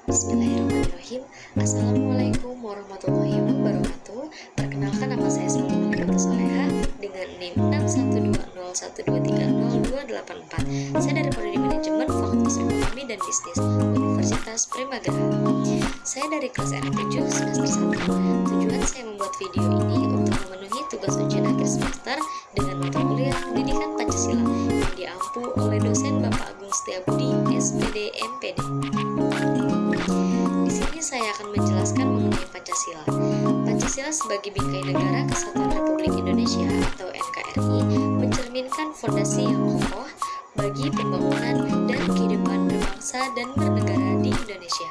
Bismillahirrahmanirrahim. Assalamualaikum warahmatullahi wabarakatuh. Perkenalkan, nama saya Salma Soleha dengan NIM 61201230284. Saya dari Prodi Manajemen Fakultas Ekonomi dan Bisnis Universitas Primagera. Saya dari kelas R7 semester 1. Tujuan saya membuat video ini untuk memenuhi tugas ujian akhir semester dengan mata kuliah Pendidikan Pancasila yang diampu oleh dosen Bapak Agung Setiabudi, SPD, MPD. Di sini saya akan menjelaskan mengenai Pancasila. Pancasila sebagai bingkai negara Kesatuan Republik Indonesia atau NKRI mencerminkan fondasi yang kokoh bagi pembangunan dan kehidupan berbangsa dan bernegara di Indonesia.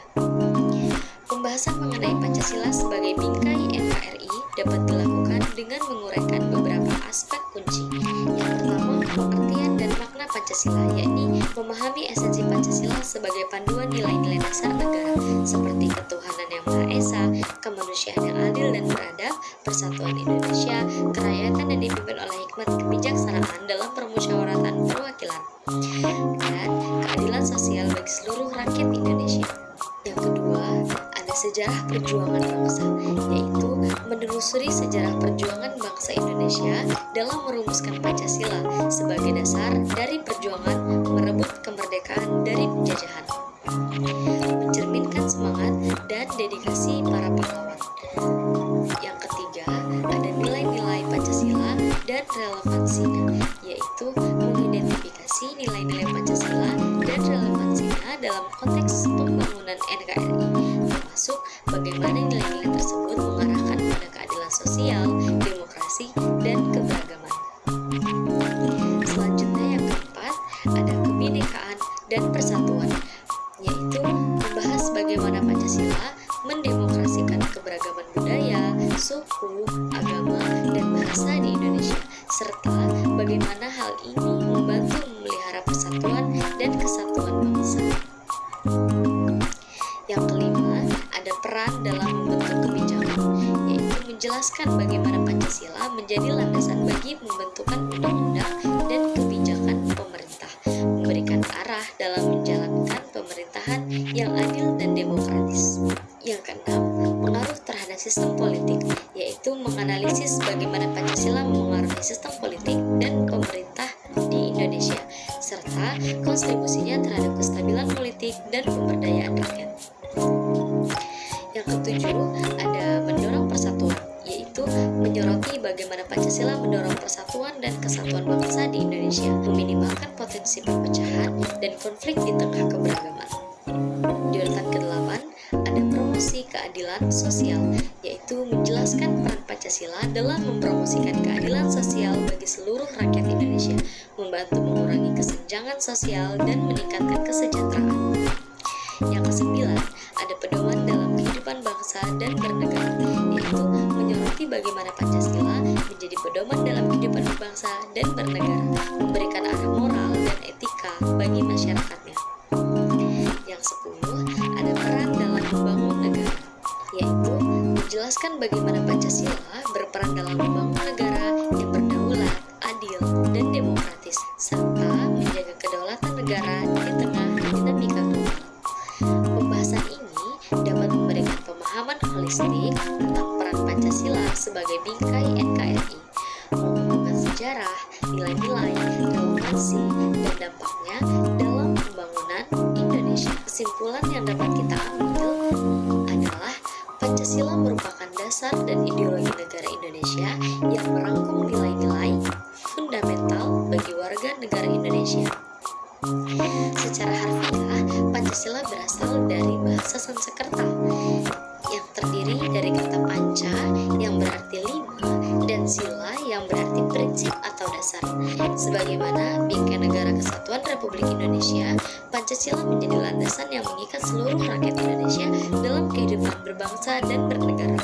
Pembahasan mengenai Pancasila sebagai bingkai NKRI dapat dilakukan dengan menguraikan beberapa aspek kunci. Yang pertama, pengertian dan makna Pancasila, yakni memahami esensi Pancasila sebagai panduan nilai-nilai dasar negara seperti ketuhanan yang Maha Esa, kemanusiaan yang adil dan beradab, persatuan Indonesia, kerakyatan yang dipimpin oleh hikmat kebijaksanaan dalam permusyawaratan perwakilan, dan keadilan sosial bagi seluruh rakyat Indonesia. Yang kedua, ada sejarah perjuangan bangsa, yaitu menelusuri sejarah perjuangan bangsa Indonesia dalam merumuskan Pancasila sebagai dasar dari perjuangan merebut kemerdekaan dari penjajahan, mencerminkan semangat dan dedikasi para pahlawan. Yang ketiga, ada nilai-nilai Pancasila dan relevansinya, yaitu mengidentifikasi nilai-nilai Pancasila dan relevansinya dalam konteks pembangunan NKRI, termasuk bagaimana nilai-nilai tersebut mengarahkan pada keadilan sosial, demokrasi, dan keberagaman. Selanjutnya yang keempat, ada kebinekaan dan persatuan, yaitu membahas bagaimana Pancasila mendemokrasikan keberagaman budaya, suku, agama, dan bahasa di Indonesia, serta bagaimana hal ini membantu memelihara persatuan dan kesatuan bangsa. Yang kelima, ada peran dalam membentuk kebijakan, yaitu menjelaskan bagaimana Pancasila menjadi landasan bagi pembentukan undang-undang dan kebijakan pemerintah, memberikan arah dalam menjalankan pemerintahan yang adil dan demokratis. Yang keenam, pengaruh terhadap sistem politik, yaitu menganalisis bagaimana Pancasila memengaruhi sistem politik dan pemerintah di Indonesia, serta kontribusinya terhadap kestabilan politik dan pemberdayaan rakyat. Yang ketujuh, ada mendorong persatuan, yaitu menyoroti bagaimana Pancasila mendorong persatuan dan kesatuan bangsa di Indonesia, meminimalkan potensi perpecahan dan konflik di tengah keberagaman. Di urutan ke-8, ada promosi keadilan sosial, yaitu menjelaskan peran Pancasila dalam mempromosikan keadilan sosial bagi seluruh rakyat Indonesia, membantu mengurangi kesenjangan sosial dan meningkatkan kesejahteraan. Yang kesembilan, ada pedoman dalam kehidupan bangsa dan bernegara, yaitu menyoroti bagaimana Pancasila menjadi pedoman dalam kehidupan berbangsa dan bernegara, memberikan arah moral dan etika bagi masyarakatnya. Yang 10, ada peran dalam membangun negara, yaitu menjelaskan bagaimana Pancasila berperan dalam membangun negara yang berdaulat, adil, dan demokratis, serta menjaga kedaulatan negara di tengah dinamika global. Pembahasan ini dapat memberikan pemahaman holistik tentang peran Pancasila sebagai bingkai NKRI, menghubungkan sejarah, nilai-nilai, relevansi, dan dampaknya dalam pembangunan Indonesia. Kesimpulan yang dapat kita ambil adalah Pancasila merupakan dasar dan ideologi negara Indonesia yang merangkum nilai-nilai fundamental bagi warga negara Indonesia. Secara harfiah, Pancasila berasal dari bahasa Sanskerta yang terdiri dari kata panca yang berarti lima dan sila yang berarti prinsip atau dasar. Sebagaimana bingkai negara Kesatuan Republik Indonesia, Pancasila menjadi landasan yang mengikat seluruh rakyat Indonesia dalam kehidupan berbangsa dan bernegara.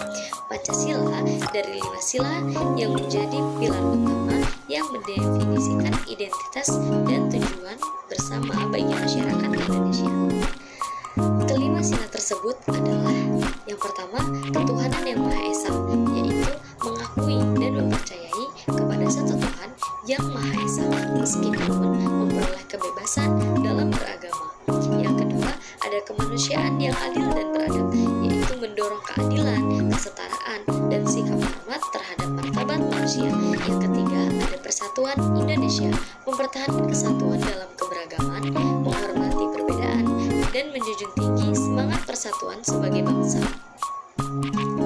Pancasila dari 5 sila yang menjadi pilar utama yang mendefinisikan identitas dan tujuan bersama bagi masyarakat Indonesia. Kelima sila tersebut adalah: yang pertama, ketuhanan yang Maha Esa, yaitu mengakui dan mempercayai kepada satu Tuhan yang Maha Esa meskipun memperoleh kebebasan dalam beragama. Yang kedua, ada kemanusiaan yang adil Indonesia mempertahankan kesatuan dalam keberagaman, menghormati perbedaan, dan menjunjung tinggi semangat persatuan sebagai bangsa.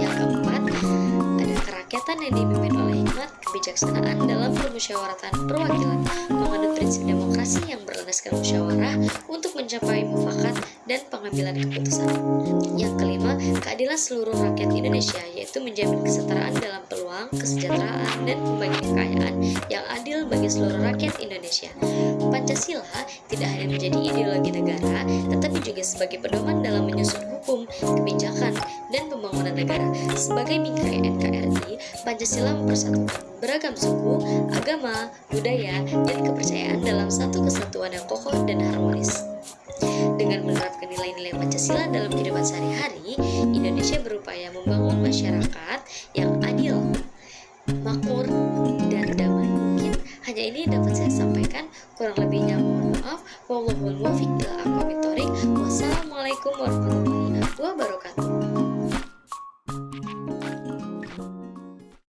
Yang keempat, ada kerakyatan yang dipimpin oleh hikmat kebijaksanaan dalam permusyawaratan perwakilan, menganut prinsip demokrasi yang berlandaskan musyawarah untuk mencapai mufakat dan pengambilan keputusan. Yang kelima, keadilan seluruh rakyat Indonesia, yaitu menjamin kesetaraan dalam peluang, kesejahteraan, dan pembagian kekayaan yang adil bagi seluruh rakyat Indonesia. Pancasila tidak hanya menjadi ideologi negara, tetapi juga sebagai pedoman dalam menyusun hukum, kebijakan, dan pembangunan negara. Sebagai bingkai NKRI, Pancasila mempersatukan beragam suku, agama, budaya, dan kepercayaan dalam satu kesatuan yang kokoh dan harmonis. Dengan menerapkan nilai-nilai Pancasila dalam kehidupan sehari-hari, Indonesia berupaya membangun masyarakat yang adil, makmur, dan damai. Mungkin hanya ini dapat saya sampaikan, kurang lebihnya mohon maaf. Wassalamualaikum warahmatullahi wabarakatuh.